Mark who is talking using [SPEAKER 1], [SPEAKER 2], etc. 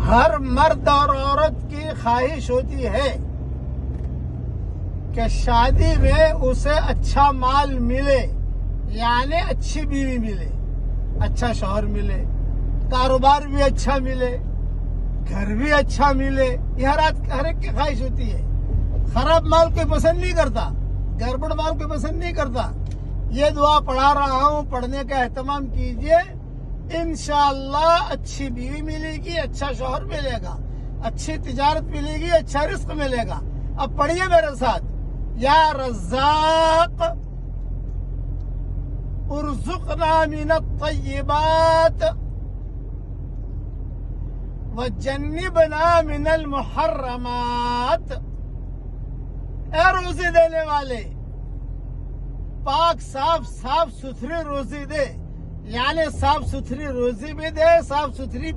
[SPEAKER 1] ہر مرد اور عورت کی خواہش ہوتی ہے کہ شادی میں اسے اچھا مال ملے، یعنی اچھی بیوی ملے، اچھا شوہر ملے، کاروبار بھی اچھا ملے، گھر بھی اچھا ملے. یہ ہر ایک کی خواہش ہوتی ہے. خراب مال کوئی پسند نہیں کرتا، گڑبڑ مال کوئی پسند نہیں کرتا. یہ دعا پڑھا رہا ہوں، پڑھنے کا اہتمام کیجئے. انشاءاللہ اچھی بیوی ملے گی، اچھا شوہر ملے گا، اچھی تجارت ملے گی، اچھا رزق ملے گا. اب پڑھیے میرے ساتھ. یا رزاق ارزقنا من الطیبات وجنبنا من المحرمات. اے روزی دینے والے، پاک صاف ستھری روزی دے، یعنی صاف ستھری روزی بھی دے، صاف ستھری